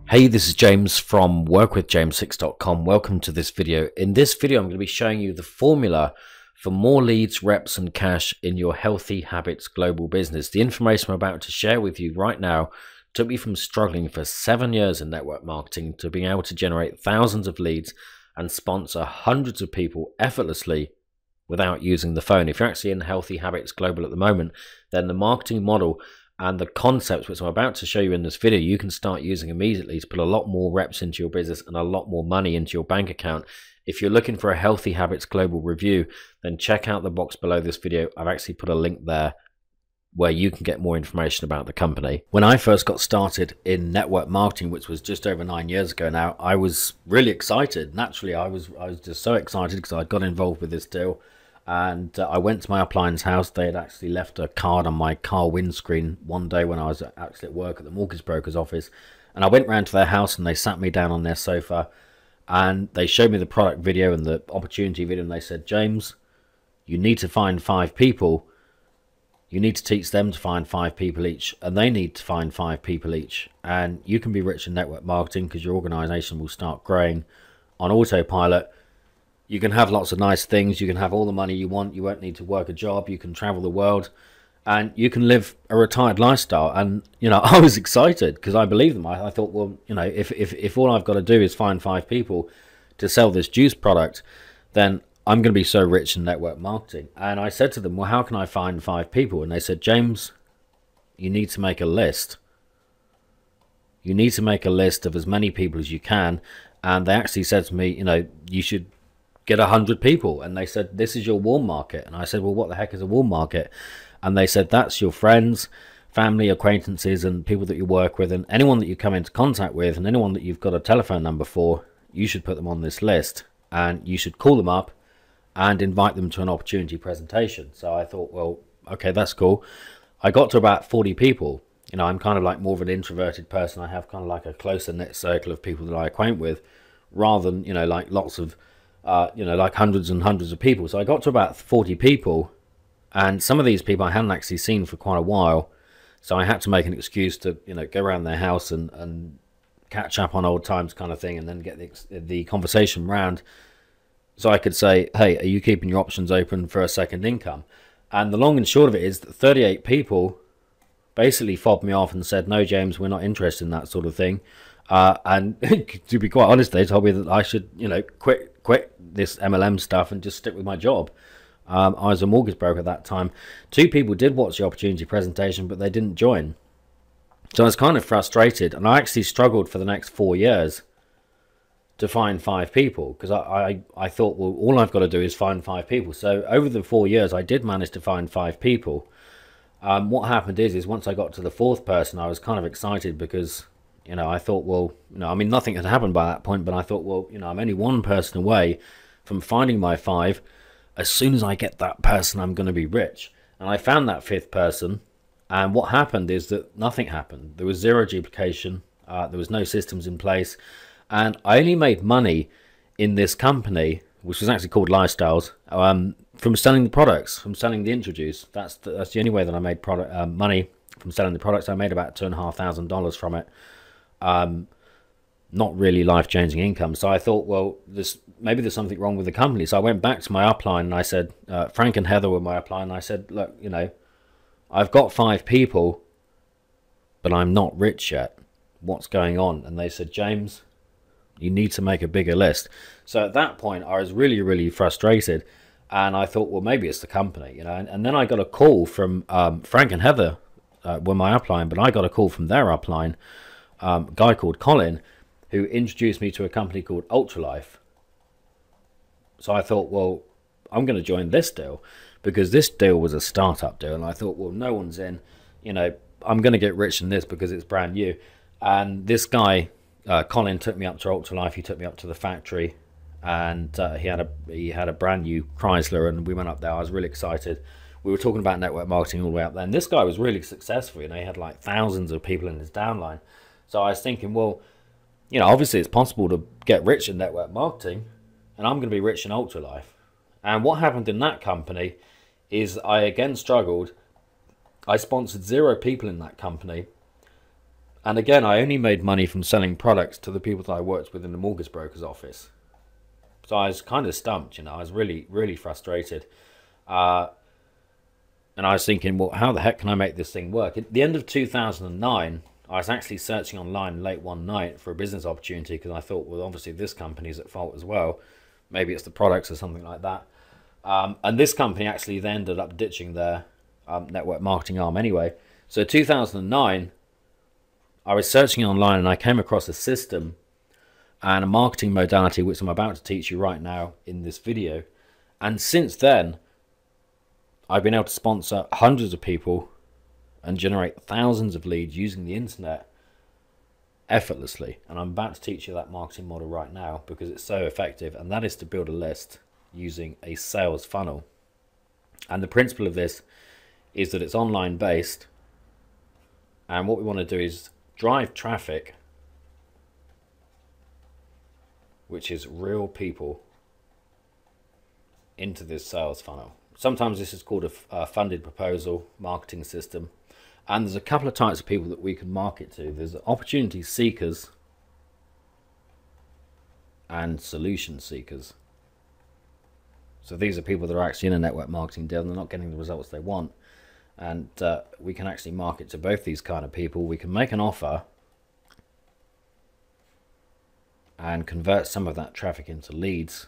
Hey, this is James from workwithjames6.com. Welcome to this video. In this video, I'm going to be showing you the formula for more leads, reps, and cash in your Healthy Habits global business. The information I'm about to share with you right now took me from struggling for 7 years in network marketing to being able to generate thousands of leads and sponsor hundreds of people effortlessly without using the phone. If you're actually in Healthy Habits Global at the moment, then the marketing model and the concepts which I'm about to show you in this video, you can start using immediately to put a lot more reps into your business and a lot more money into your bank account. If you're looking for a Healthy Habits Global review, then check out the box below this video. I've actually put a link there where you can get more information about the company. When I first got started in network marketing, which was just over 9 years ago now, I was really excited. Naturally, I was just so excited because I got involved with this deal. And I went to my upline's house. They had actually left a card on my car windscreen one day when I was actually at work at the mortgage broker's office. And I went round to their house and they sat me down on their sofa and they showed me the product video and the opportunity video. And they said, James, you need to find 5 people. You need to teach them to find 5 people each. And they need to find 5 people each. And you can be rich in network marketing because your organization will start growing on autopilot. You can have lots of nice things. You can have all the money you want. You won't need to work a job. You can travel the world and you can live a retired lifestyle. And, you know, I was excited because I believed them. I thought, well, you know, if all I've got to do is find 5 people to sell this juice product, then I'm going to be so rich in network marketing. And I said to them, well, how can I find 5 people? And they said, James, you need to make a list. You need to make a list of as many people as you can. And they actually said to me, you know, you should get 100 people. And they said, this is your warm market. And I said, well, what the heck is a warm market? And they said, that's your friends, family, acquaintances, and people that you work with, and anyone that you come into contact with, and anyone that you've got a telephone number for, you should put them on this list. And you should call them up and invite them to an opportunity presentation. So I thought, well, okay, that's cool. I got to about 40 people. You know, I'm kind of like more of an introverted person. I have kind of like a closer knit circle of people that I acquaint with, rather than, you know, like lots of you know, like hundreds and hundreds of people. So I got to about 40 people, and some of these people I hadn't actually seen for quite a while. So I had to make an excuse to, you know, go around their house and catch up on old times kind of thing, and then get the conversation round so I could say, hey, are you keeping your options open for a second income? And the long and short of it is that 38 people basically fobbed me off and said, no, James, we're not interested in that sort of thing. And to be quite honest, they told me that I should, you know, quit this MLM stuff and just stick with my job. I was a mortgage broker at that time. 2 people did watch the opportunity presentation, but they didn't join. So I was kind of frustrated, and I actually struggled for the next 4 years to find 5 people, because I thought, well, all I've got to do is find 5 people. So over the 4 years, I did manage to find 5 people. What happened is once I got to the 4th person, I was kind of excited because, you know, I thought, well, you know, I mean, nothing had happened by that point, but I thought, well, you know, I'm only 1 person away from finding my 5. As soon as I get that person, I'm going to be rich. And I found that 5th person, and what happened is that nothing happened. There was 0 duplication. There was no systems in place, and I only made money in this company, which was actually called Lifestyles, from selling the products, from selling the Introduce. That's the only way that I made money from selling the products. I made about $2,500 from it. Not really life-changing income. So I thought, well, maybe there's something wrong with the company. So I went back to my upline and I said, Frank and Heather were my upline, and I said, look, you know, I've got 5 people, but I'm not rich yet. What's going on? And they said, James, you need to make a bigger list. So at that point, I was really, really frustrated, and I thought, well, maybe it's the company, you know. And then I got a call from Frank and Heather were my upline, but I got a call from their upline, a guy called Colin, who introduced me to a company called Ultralife. So I thought, well, I'm going to join this deal, because this deal was a startup deal, and I thought, well, no one's in, you know, I'm going to get rich in this because it's brand new. And this guy, Colin, took me up to Ultralife. He took me up to the factory, and he had a brand new Chrysler, and we went up there. I was really excited. We were talking about network marketing all the way up there, and this guy was really successful. You know, he had like thousands of people in his downline. So I was thinking, well, you know, obviously it's possible to get rich in network marketing, and I'm going to be rich in Ultralife. And what happened in that company is I again struggled. I sponsored 0 people in that company, And again, I only made money from selling products to the people that I worked with in the mortgage broker's office. So I was kind of stumped, you know, I was really, really frustrated. And I was thinking, well, how the heck can I make this thing work? At the end of 2009, I was actually searching online late one night for a business opportunity because I thought, well, obviously this company's at fault as well. Maybe it's the products or something like that. And this company actually then ended up ditching their network marketing arm anyway. So 2009, I was searching online and I came across a system and a marketing modality which I'm about to teach you right now in this video. And since then, I've been able to sponsor hundreds of people and generate thousands of leads using the internet effortlessly. And I'm about to teach you that marketing model right now because it's so effective, and that is to build a list using a sales funnel. And the principle of this is that it's online based, and what we want to do is drive traffic, which is real people, into this sales funnel. Sometimes this is called a funded proposal marketing system. And there's a couple of types of people that we can market to. There's opportunity seekers and solution seekers. So these are people that are actually in a network marketing deal and they're not getting the results they want. And we can actually market to both these kind of people. We can make an offer and convert some of that traffic into leads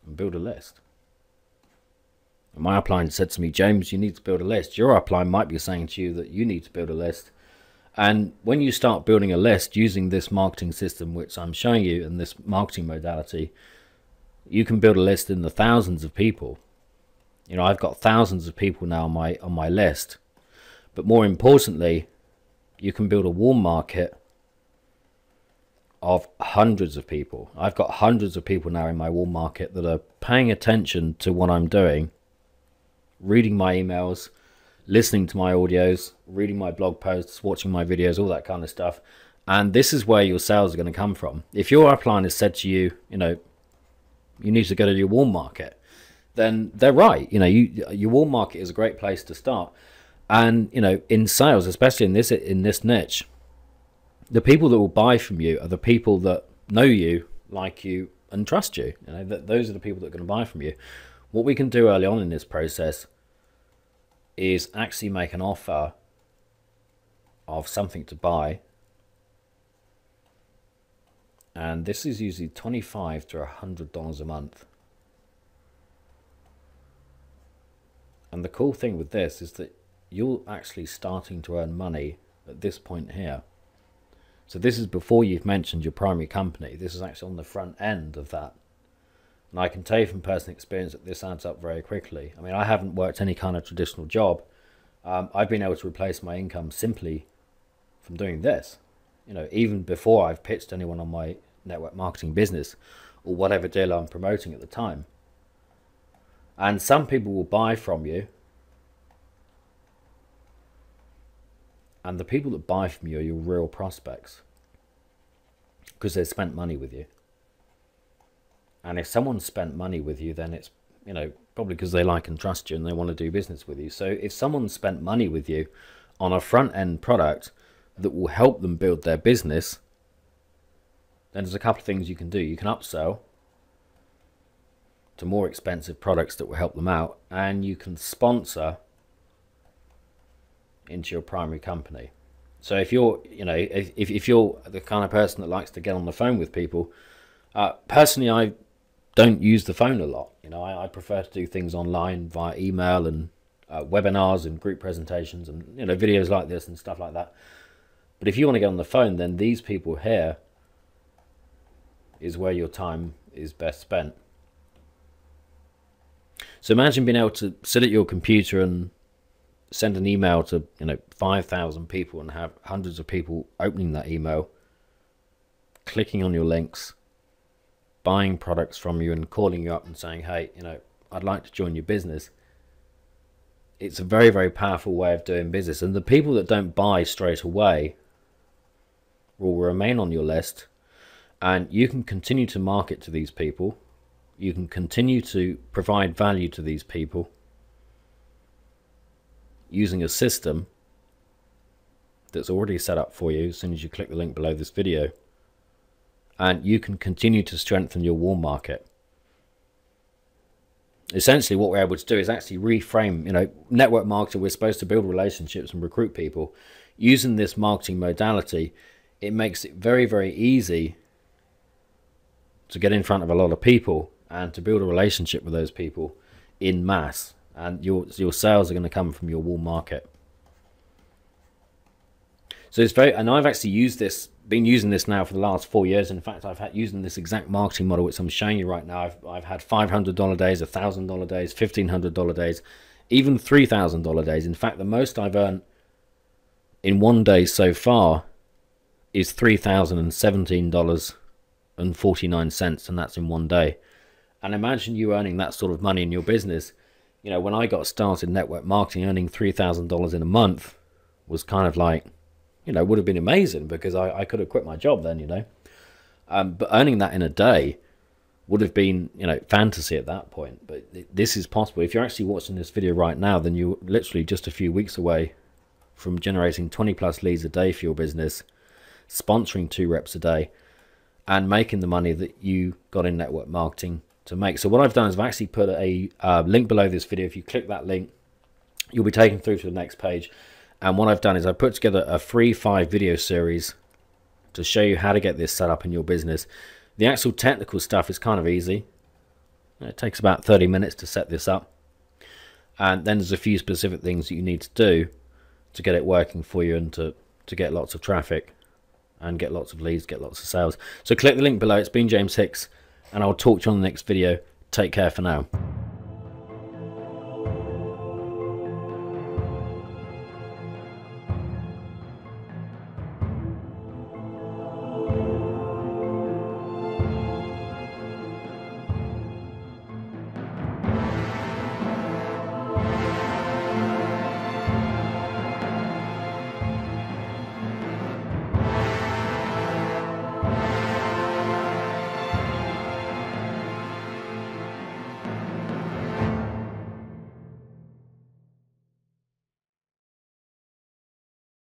and build a list. And my upline said to me, James, you need to build a list. Your upline might be saying to you that you need to build a list. And when you start building a list using this marketing system, which I'm showing you in this marketing modality, you can build a list in the thousands of people. You know, I've got thousands of people now on my list. But more importantly, you can build a warm market of hundreds of people. I've got hundreds of people now in my warm market that are paying attention to what I'm doing, reading my emails, listening to my audios, reading my blog posts, watching my videos, all that kind of stuff. And this is where your sales are going to come from. If your upline has said to you, you know, you need to go to your warm market, then they're right. You know, your warm market is a great place to start. And, you know, in sales, especially in this niche, the people that will buy from you are the people that know you, like you, and trust you. You know, those are the people that are going to buy from you. What we can do early on in this process is actually make an offer of something to buy. And this is usually $25 to $100 a month. And the cool thing with this is that you're actually starting to earn money at this point here. So this is before you've mentioned your primary company. This is actually on the front end of that. And I can tell you from personal experience that this adds up very quickly. I mean, I haven't worked any kind of traditional job. I've been able to replace my income simply from doing this. You know, even before I've pitched anyone on my network marketing business or whatever deal I'm promoting at the time. And some people will buy from you. And the people that buy from you are your real prospects because they've spent money with you. And if someone's spent money with you, then it's, you know, probably because they like and trust you and they want to do business with you. So if someone's spent money with you on a front end product that will help them build their business, then there's a couple of things you can do. You can upsell to more expensive products that will help them out, and you can sponsor into your primary company. So if you're, you know, if you're the kind of person that likes to get on the phone with people, personally, I don't use the phone a lot. You know, I prefer to do things online via email and webinars and group presentations and, you know, videos like this and stuff like that. But if you want to get on the phone, then these people here is where your time is best spent. So imagine being able to sit at your computer and send an email to, you know, 5,000 people and have hundreds of people opening that email, clicking on your links, buying products from you and calling you up and saying, hey, you know, I'd like to join your business. It's a very, very powerful way of doing business. And the people that don't buy straight away will remain on your list, and you can continue to market to these people. You can continue to provide value to these people using a system that's already set up for you as soon as you click the link below this video, and you can continue to strengthen your warm market. Essentially what we're able to do is actually reframe, network marketing, we're supposed to build relationships and recruit people. Using this marketing modality, it makes it very, very easy to get in front of a lot of people and to build a relationship with those people in mass, and your sales are going to come from your warm market. So it's very, and I've actually been using this now for the last 4 years. In fact, I've had using this exact marketing model which I'm showing you right now. I've had $500 days, $1,000 days, $1,500 days, even $3,000 days. In fact, the most I've earned in one day so far is $3,017.49, and that's in one day. And imagine you earning that sort of money in your business. When I got started network marketing, earning $3,000 in a month was kind of like, would have been amazing, because I could have quit my job then, but earning that in a day would have been, fantasy at that point. But this is possible. If you're actually watching this video right now, then you're literally just a few weeks away from generating 20 plus leads a day for your business, sponsoring 2 reps a day, and making the money that you got in network marketing to make. So what I've done is I've actually put a link below this video. If you click that link, you'll be taken through to the next page. And what I've done is I put together a free 5 video series to show you how to get this set up in your business. The actual technical stuff is kind of easy. It takes about 30 minutes to set this up. And then there's a few specific things that you need to do to get it working for you, and to get lots of traffic and get lots of leads, get lots of sales. So click the link below. It's been James Hicks, and I'll talk to you on the next video. Take care for now.